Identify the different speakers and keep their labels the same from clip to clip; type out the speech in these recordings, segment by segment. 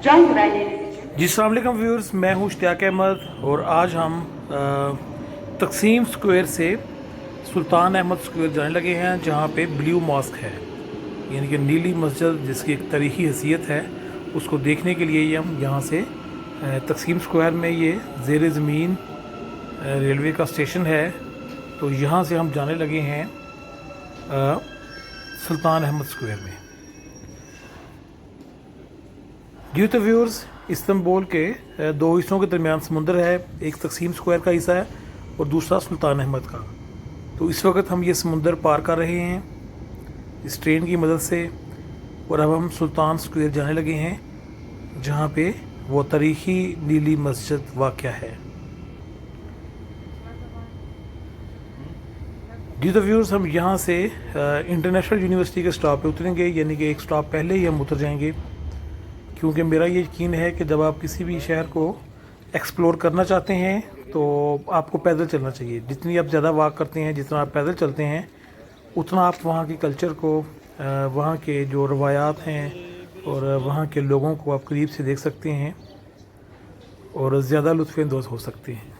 Speaker 1: जी अस्सलाम वालेकुम व्यूअर्स, मैं हूँ इश्तियाक अहमद और आज हम तकसीम स्क्वायर से सुल्तान अहमद स्क्वायर जाने लगे हैं, जहाँ पे ब्लू मॉस्क है, यानी कि नीली मस्जिद जिसकी एक तारीखी हैसियत है। उसको देखने के लिए ये हम यहाँ से तकसीम स्क्वायर में, ये ज़ेर ज़मीन रेलवे का स्टेशन है, तो यहाँ से हम जाने लगे हैं सुल्तान अहमद स्क्वायर में। जी तो व्यूअर्स, इस्तांबुल के दो हिस्सों के दरमियान समुंदर है, एक तकसीम स्क्वायर का हिस्सा है और दूसरा सुल्तान अहमद का। तो इस वक्त हम ये समुंदर पार कर रहे हैं इस ट्रेन की मदद से, और अब हम सुल्तान स्क्वायर जाने लगे हैं, जहाँ पे वो तारीखी नीली मस्जिद वाक़या है। जी तो व्यूअर्स, हम यहाँ से इंटरनेशनल यूनिवर्सिटी के स्टॉप पे उतरेंगे, यानी कि एक स्टॉप पहले ही हम उतर जाएंगे, क्योंकि मेरा ये यकीन है कि जब आप किसी भी शहर को एक्सप्लोर करना चाहते हैं तो आपको पैदल चलना चाहिए। जितनी आप ज़्यादा वॉक करते हैं, जितना आप पैदल चलते हैं, उतना आप वहाँ की कल्चर को, वहाँ के जो रवायात हैं और वहाँ के लोगों को आप करीब से देख सकते हैं और ज़्यादा लुत्फ़अंदोज़ हो सकते हैं।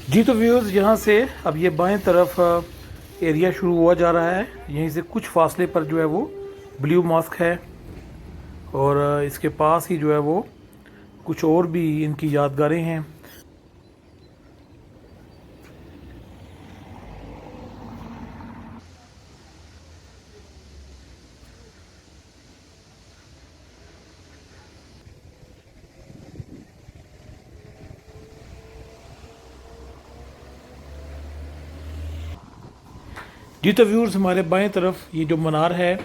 Speaker 1: जी तो व्यूअर्स, यहाँ से अब ये बाएं तरफ एरिया शुरू हुआ जा रहा है। यहीं से कुछ फासले पर जो है वो ब्लू मॉस्क है, और इसके पास ही जो है वो कुछ और भी इनकी यादगारें हैं। जी तो व्यूअर्स, हमारे बाएं तरफ ये जो मीनार है,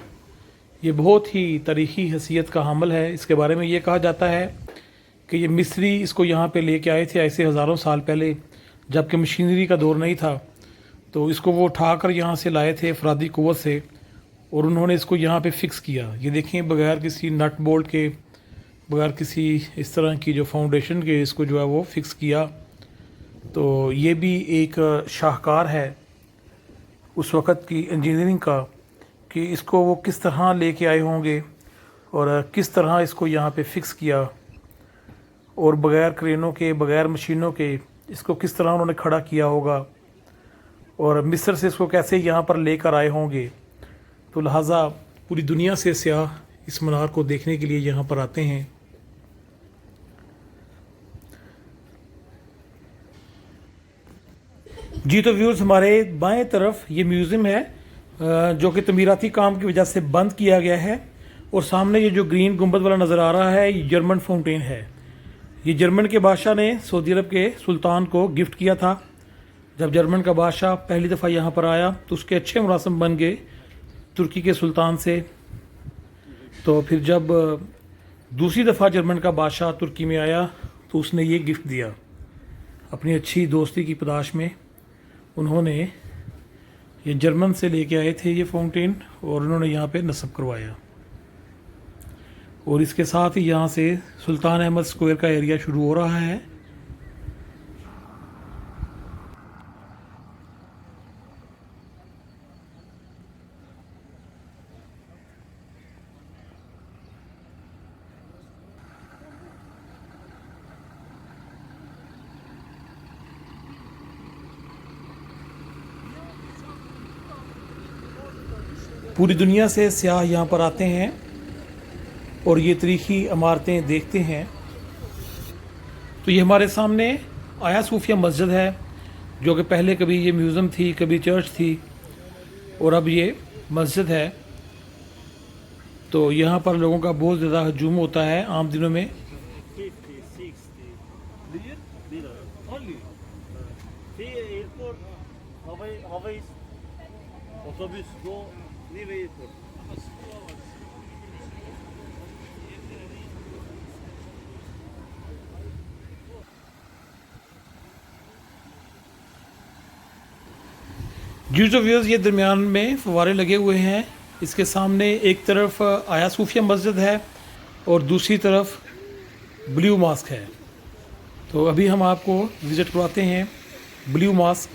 Speaker 1: ये बहुत ही तारीखी हैसियत का हामिल है। इसके बारे में ये कहा जाता है कि ये मिस्री इसको यहाँ पे लेके आए थे ऐसे हज़ारों साल पहले, जबकि मशीनरी का दौर नहीं था। तो इसको वो उठा कर यहाँ से लाए थे अफरादी क़ुव्वत से, और उन्होंने इसको यहाँ पे फ़िक्स किया। ये देखें, बगैर किसी नट बोल्ट के, बगैर किसी इस तरह की जो फाउंडेशन के, इसको जो है वो फ़िक्स किया। तो ये भी एक शाहकार है उस वक़्त की इंजीनियरिंग का, कि इसको वो किस तरह लेके आए होंगे और किस तरह इसको यहाँ पे फ़िक्स किया, और बग़ैर क्रेनों के, बग़ैर मशीनों के इसको किस तरह उन्होंने खड़ा किया होगा, और मिस्र से इसको कैसे यहाँ पर लेकर आए होंगे। तो लिहाजा पूरी दुनिया से सियाह इस मीनार को देखने के लिए यहाँ पर आते हैं। जी तो व्यूअर्स, हमारे बाएं तरफ ये म्यूज़ियम है, जो कि तमीराती काम की वजह से बंद किया गया है, और सामने ये जो ग्रीन गुंबद वाला नज़र आ रहा है, ये जर्मन फाउंटेन है। ये जर्मन के बादशाह ने सऊदी अरब के सुल्तान को गिफ्ट किया था। जब जर्मन का बादशाह पहली दफ़ा यहाँ पर आया तो उसके अच्छे मुरासम बन गए तुर्की के सुल्तान से। तो फिर जब दूसरी दफ़ा जर्मन का बादशाह तुर्की में आया तो उसने ये गिफ्ट दिया। अपनी अच्छी दोस्ती की पदाश में उन्होंने ये जर्मन से लेके आए थे ये फाउंटेन, और उन्होंने यहाँ पे नस्ब करवाया। और इसके साथ ही यहाँ से सुल्तान अहमद स्क्वायर का एरिया शुरू हो रहा है। पूरी दुनिया से सियाह यहाँ पर आते हैं और ये तारीखी इमारतें देखते हैं। तो ये हमारे सामने आया सूफिया मस्जिद है, जो कि पहले कभी ये म्यूज़ियम थी, कभी चर्च थी और अब ये मस्जिद है। तो यहाँ पर लोगों का बहुत ज़्यादा हजूम होता है आम दिनों में।
Speaker 2: 50, 60 lira only. See airport, Hawaii otobüs go near airport.
Speaker 1: जी तो व्यूअर्स, ये दरमियान में फव्वारे लगे हुए हैं। इसके सामने एक तरफ आया सूफिया मस्जिद है और दूसरी तरफ ब्लू मॉस्क है। तो अभी हम आपको विज़िट करवाते हैं ब्लू मॉस्क।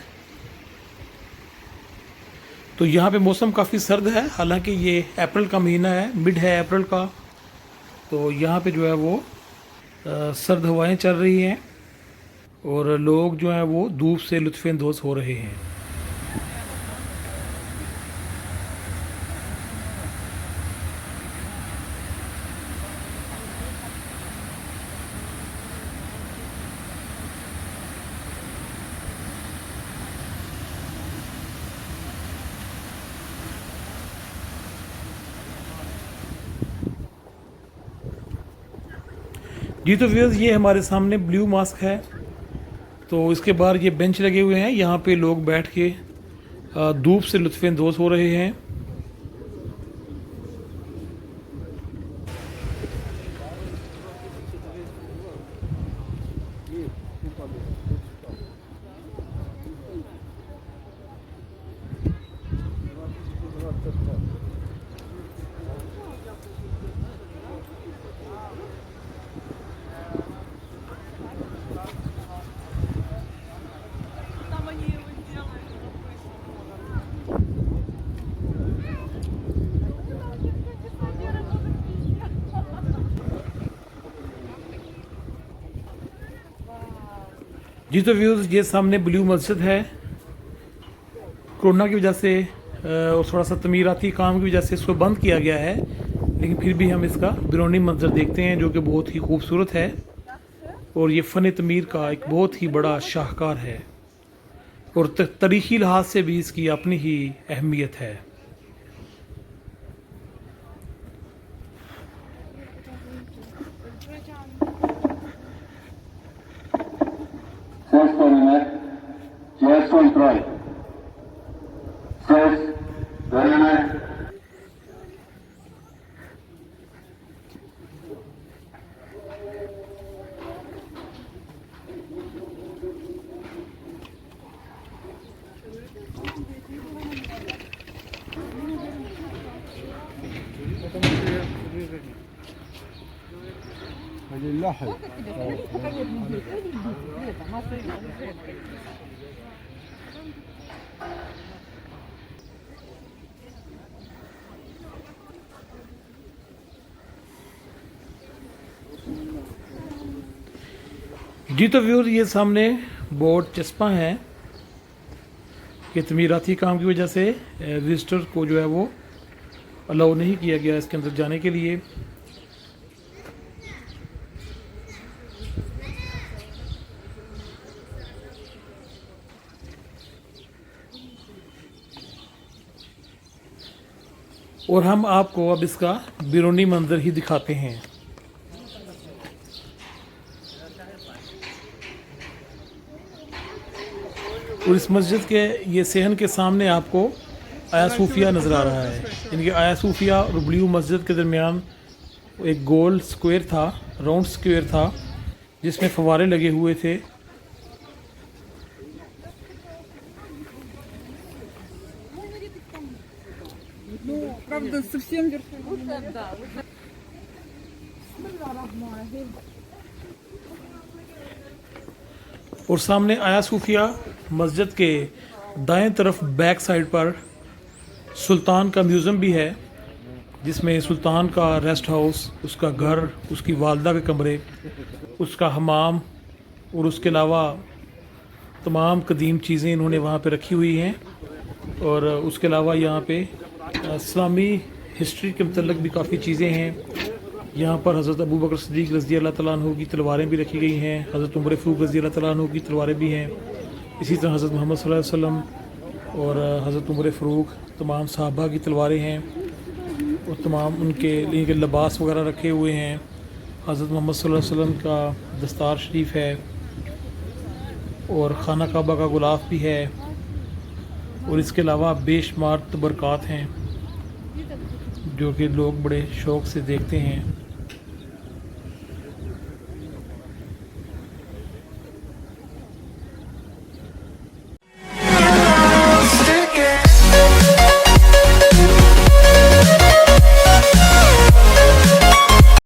Speaker 1: तो यहाँ पे मौसम काफ़ी सर्द है, हालांकि ये अप्रैल का महीना है, मिड है अप्रैल का। तो यहाँ पे जो है वो सर्द हवाएं चल रही हैं और लोग जो हैं वो धूप से लुत्फ़अंदोज़ हो रहे हैं। जी तो व्यूअर्स, ये हमारे सामने ब्लू मॉस्क है। तो इसके बाहर ये बेंच लगे हुए हैं, यहाँ पे लोग बैठ के धूप से लुत्फ़अंदोज़ हो रहे हैं।
Speaker 3: Там они его делают.
Speaker 1: जी तो व्यूज़, ये सामने ब्लू मस्जिद है। कोरोना की वजह से और थोड़ा सा तमीराती काम की वजह से इसको बंद किया गया है, लेकिन फिर भी हम इसका बैरूनी मंजर देखते हैं जो कि बहुत ही खूबसूरत है और ये फ़न तमीर का एक बहुत ही बड़ा शाहकार है और तारीख़ी लिहाज से भी इसकी अपनी ही अहमियत है।
Speaker 4: Ses deneme, cihaz kontrol. Ses deneme.
Speaker 1: जी तो व्यूअर, ये सामने बोर्ड चस्पा है कि तमीराती काम की वजह से विजिटर को जो है वो अलाउ नहीं किया गया इसके अंदर जाने के लिए। और हम आपको अब इसका बैरूनी मंजर ही दिखाते हैं। और इस मस्जिद के ये सहन के सामने आपको आया सूफिया नज़र आ रहा है। यानी आया सूफिया और ब्लू मस्जिद के दरमियान एक गोल स्क्वायर था, राउंड स्क्वायर था, जिसमें फव्वारे लगे हुए थे।
Speaker 3: Правда, совсем верхом. Да.
Speaker 1: और सामने आया सूफिया मस्जिद के दाएं तरफ बैक साइड पर सुल्तान का म्यूज़ियम भी है, जिसमें सुल्तान का रेस्ट हाउस, उसका घर, उसकी वालदा के कमरे, उसका हमाम और उसके अलावा तमाम कदीम चीज़ें इन्होंने वहाँ पे रखी हुई हैं। और उसके अलावा यहाँ पे इस्लामी हिस्ट्री के मतलब भी काफ़ी चीज़ें हैं। यहाँ पर हज़रत अबू बकर सिद्दीक़ रज़ी अल्लाह तआला अन्हु की तलवारें भी रखी गई हैं। हज़रत उमर फ़ारूक रज़ी अल्लाह तआला अन्हु की तलवारें भी हैं। इसी तरह हज़रत मोहम्मद सल्लल्लाहु अलैहि वसल्लम और हज़रत उमर फ़ारूक तमाम सहाबा की तलवारें हैं और तमाम उनके लिए के लिबास वगैरह रखे हुए हैं। हज़रत मोहम्मद सल्लल्लाहु अलैहि वसल्लम का दस्तार शरीफ है और खाना काबा का गुलाफ भी है और इसके अलावा बेशुमार तबरक़ात हैं जो कि लोग बड़े शौक़ से देखते हैं।